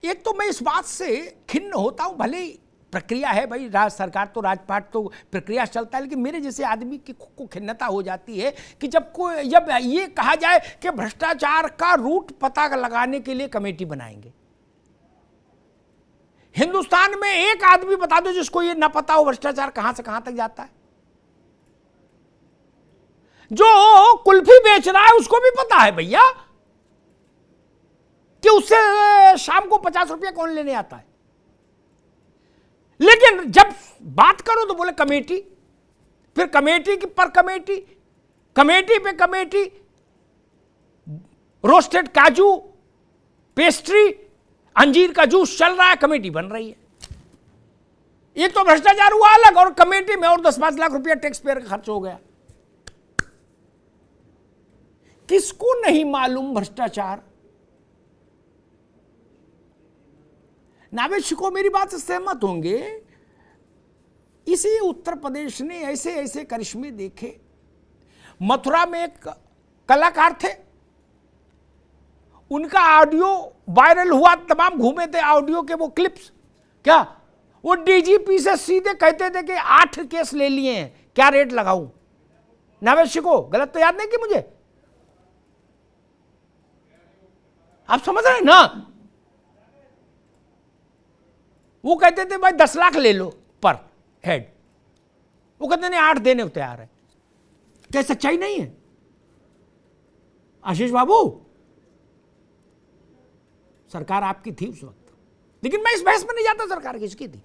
एक तो मैं इस बात से खिन्न होता हूं, भले ही प्रक्रिया है भाई, सरकार तो राजपाट तो प्रक्रिया चलता है, लेकिन मेरे जैसे आदमी की को खिन्नता हो जाती है कि जब ये कहा जाए कि भ्रष्टाचार का रूट पता लगाने के लिए कमेटी बनाएंगे। हिंदुस्तान में एक आदमी बता दो जिसको ये ना पता हो भ्रष्टाचार कहां से कहां तक जाता है। जो कुल्फी बेच रहा है उसको भी पता है भैया कि उससे शाम को 50 रुपया कौन लेने आता है, लेकिन जब बात करो तो बोले कमेटी, फिर कमेटी की पर कमेटी, कमेटी पे कमेटी, रोस्टेड काजू, पेस्ट्री, अंजीर का जूस चल रहा है, कमेटी बन रही है। एक तो भ्रष्टाचार हुआ अलग, और कमेटी में और 10-5 लाख रुपया टैक्स पेयर का खर्च हो गया। किसको नहीं मालूम भ्रष्टाचार? नावेद शिको मेरी बात से सहमत होंगे। इसी उत्तर प्रदेश ने ऐसे ऐसे करिश्मे देखे। मथुरा में एक कलाकार थे, उनका ऑडियो वायरल हुआ, तमाम घूमे थे ऑडियो के वो क्लिप्स। क्या वो डीजीपी से सीधे कहते थे कि 8 केस ले लिए हैं, क्या रेट लगाऊं? नावेद शिको, गलत तो याद नहीं कि मुझे? आप समझ रहे हैं ना? वो कहते थे भाई 10 लाख ले लो पर हेड, वो कहते नहीं 8 देने को तैयार है। क्या सच्चाई नहीं है आशीष बाबू? सरकार आपकी थी उस वक्त, लेकिन मैं इस बहस में नहीं जाता सरकार किसकी थी।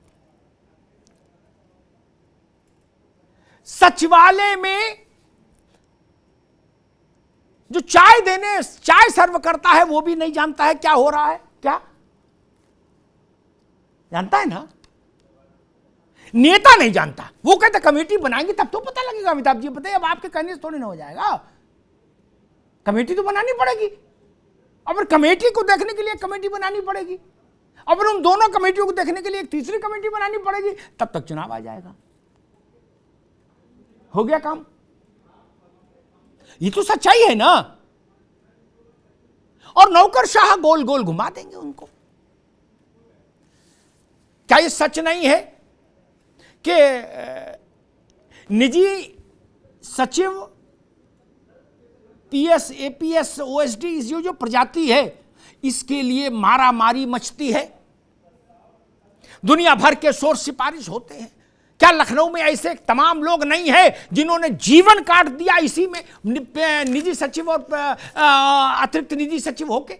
सचिवालय में जो चाय सर्व करता है वो भी नहीं जानता है क्या हो रहा है। क्या जानता है ना? नेता नहीं जानता। वो कहता कमेटी बनाएंगे तब तो पता लगेगा। अमिताभ जी बताइए, अब आपके कहने से थोड़ी ना हो जाएगा, कमेटी तो बनानी पड़ेगी। अब कमेटी को देखने के लिए कमेटी बनानी पड़ेगी, अब उन दोनों कमेटियों को देखने के लिए एक तीसरी कमेटी बनानी पड़ेगी, तब तक चुनाव आ जाएगा। हो गया काम। ये तो सच्चाई है ना। और नौकरशाह गोल गोल घुमा देंगे उनको। क्या ये सच नहीं है कि निजी सचिव, पीएस, एपीएस, ओएसडी, जो प्रजाति है, इसके लिए मारामारी मचती है, दुनिया भर के शोर सिफारिश होते हैं। क्या लखनऊ में ऐसे तमाम लोग नहीं हैं जिन्होंने जीवन काट दिया इसी में, निजी सचिव और अतिरिक्त निजी सचिव होके?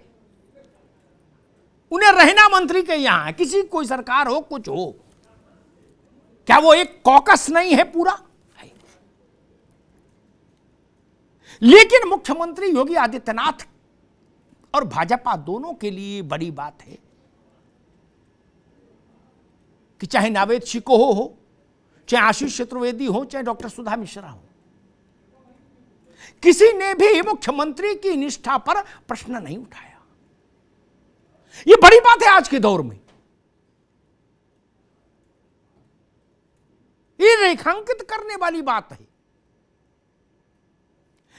उन्हें रहना मंत्री के यहां, किसी कोई सरकार हो कुछ हो, क्या वो एक कॉकस नहीं है पूरा? है। लेकिन मुख्यमंत्री योगी आदित्यनाथ और भाजपा दोनों के लिए बड़ी बात है कि चाहे नावेद शिको हो, चाहे आशीष चतुर्वेदी हो, चाहे डॉक्टर सुधा मिश्रा हो, किसी ने भी मुख्यमंत्री की निष्ठा पर प्रश्न नहीं उठाया। यह बड़ी बात है आज के दौर में। ये रेखांकित करने वाली बात है।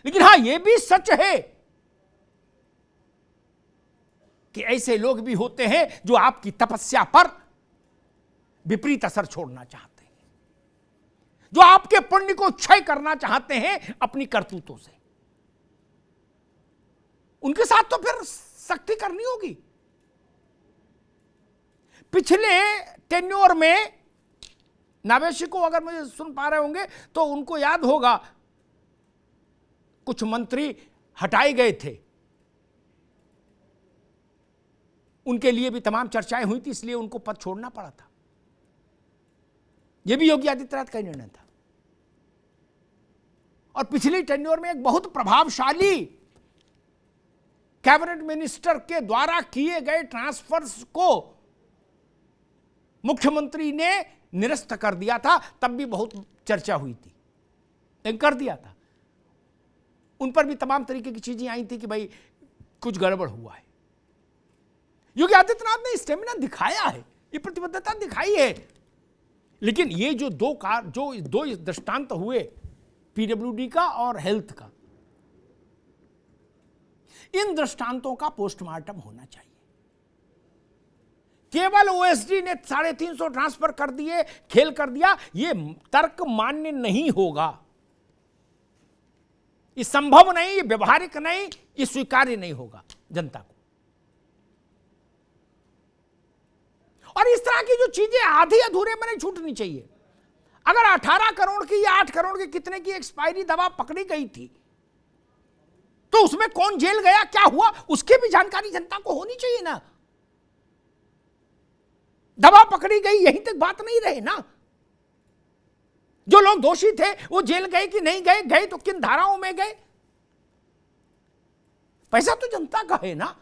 लेकिन हां, यह भी सच है कि ऐसे लोग भी होते हैं जो आपकी तपस्या पर विपरीत असर छोड़ना चाहते हैं, जो आपके पुण्य को क्षय करना चाहते हैं अपनी करतूतों से। उनके साथ तो फिर सख्ती करनी होगी। पिछले टेन्योर में नावेद शिको अगर मुझे सुन पा रहे होंगे तो उनको याद होगा, कुछ मंत्री हटाए गए थे, उनके लिए भी तमाम चर्चाएं हुई थी, इसलिए उनको पद छोड़ना पड़ा था। यह भी योगी आदित्यनाथ का निर्णय था। और पिछली टेन्योर में एक बहुत प्रभावशाली कैबिनेट मिनिस्टर के द्वारा किए गए ट्रांसफर्स को मुख्यमंत्री ने निरस्त कर दिया था, तब भी बहुत चर्चा हुई थी, लेकिन कर दिया था। उन पर भी तमाम तरीके की चीजें आई थी कि भाई कुछ गड़बड़ हुआ है। योगी आदित्यनाथ ने स्टेमिना दिखाया है, ये प्रतिबद्धता दिखाई है। लेकिन ये जो दो दृष्टांत हुए, पीडब्ल्यूडी का और हेल्थ का, इन दृष्टांतों का पोस्टमार्टम होना चाहिए। केवल ओएसडी ने 350 ट्रांसफर कर दिए, खेल कर दिया, ये तर्क मान्य नहीं होगा, ये संभव नहीं, ये व्यवहारिक नहीं, ये स्वीकार्य नहीं होगा जनता को। और इस तरह की जो चीजें आधी अधूरे में नहीं छूटनी चाहिए। अगर 18 करोड़ की या 8 करोड़ की कितने की एक्सपायरी दवा पकड़ी गई थी, तो उसमें कौन जेल गया, क्या हुआ, उसकी भी जानकारी जनता को होनी चाहिए ना। दवा पकड़ी गई यहीं तक बात नहीं रहे ना। जो लोग दोषी थे वो जेल गए कि नहीं गए, गए तो किन धाराओं में गए, पैसा तो जनता का है ना।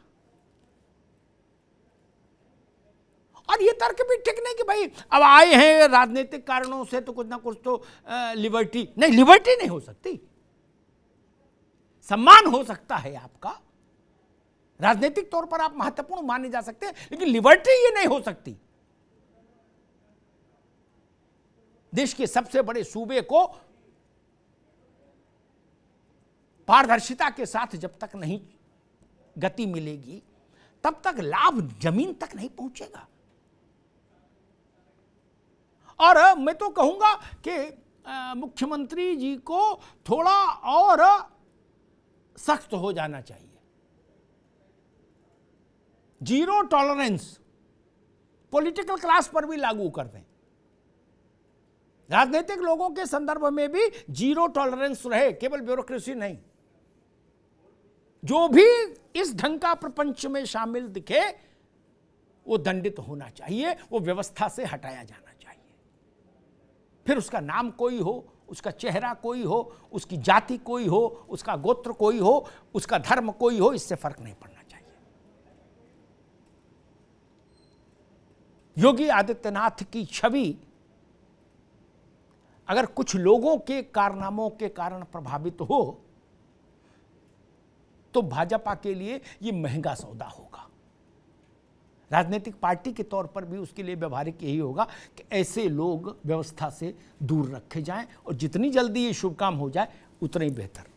और ये तर्क भी ठीक नहीं कि भाई अब आए हैं राजनीतिक कारणों से तो कुछ ना कुछ तो लिबर्टी नहीं, लिबर्टी नहीं हो सकती। सम्मान हो सकता है आपका, राजनीतिक तौर पर आप महत्वपूर्ण माने जा सकते हैं, लेकिन लिबर्टी ये नहीं हो सकती। देश के सबसे बड़े सूबे को पारदर्शिता के साथ जब तक नहीं गति मिलेगी, तब तक लाभ जमीन तक नहीं पहुंचेगा। और मैं तो कहूंगा कि मुख्यमंत्री जी को थोड़ा और सख्त हो जाना चाहिए। जीरो टॉलरेंस पॉलिटिकल क्लास पर भी लागू कर दें, राजनीतिक लोगों के संदर्भ में भी जीरो टॉलरेंस रहे, केवल ब्यूरोक्रेसी नहीं। जो भी इस ढंग का प्रपंच में शामिल दिखे वो दंडित होना चाहिए, वो व्यवस्था से हटाया जाना चाहिए। फिर उसका नाम कोई हो, उसका चेहरा कोई हो, उसकी जाति कोई हो, उसका गोत्र कोई हो, उसका धर्म कोई हो, इससे फर्क नहीं पड़ना चाहिए। योगी आदित्यनाथ की छवि अगर कुछ लोगों के कारनामों के कारण प्रभावित हो तो भाजपा के लिए यह महंगा सौदा होगा। राजनीतिक पार्टी के तौर पर भी उसके लिए व्यवहारिक यही होगा कि ऐसे लोग व्यवस्था से दूर रखे जाएं और जितनी जल्दी ये शुभ काम हो जाए उतना ही बेहतर।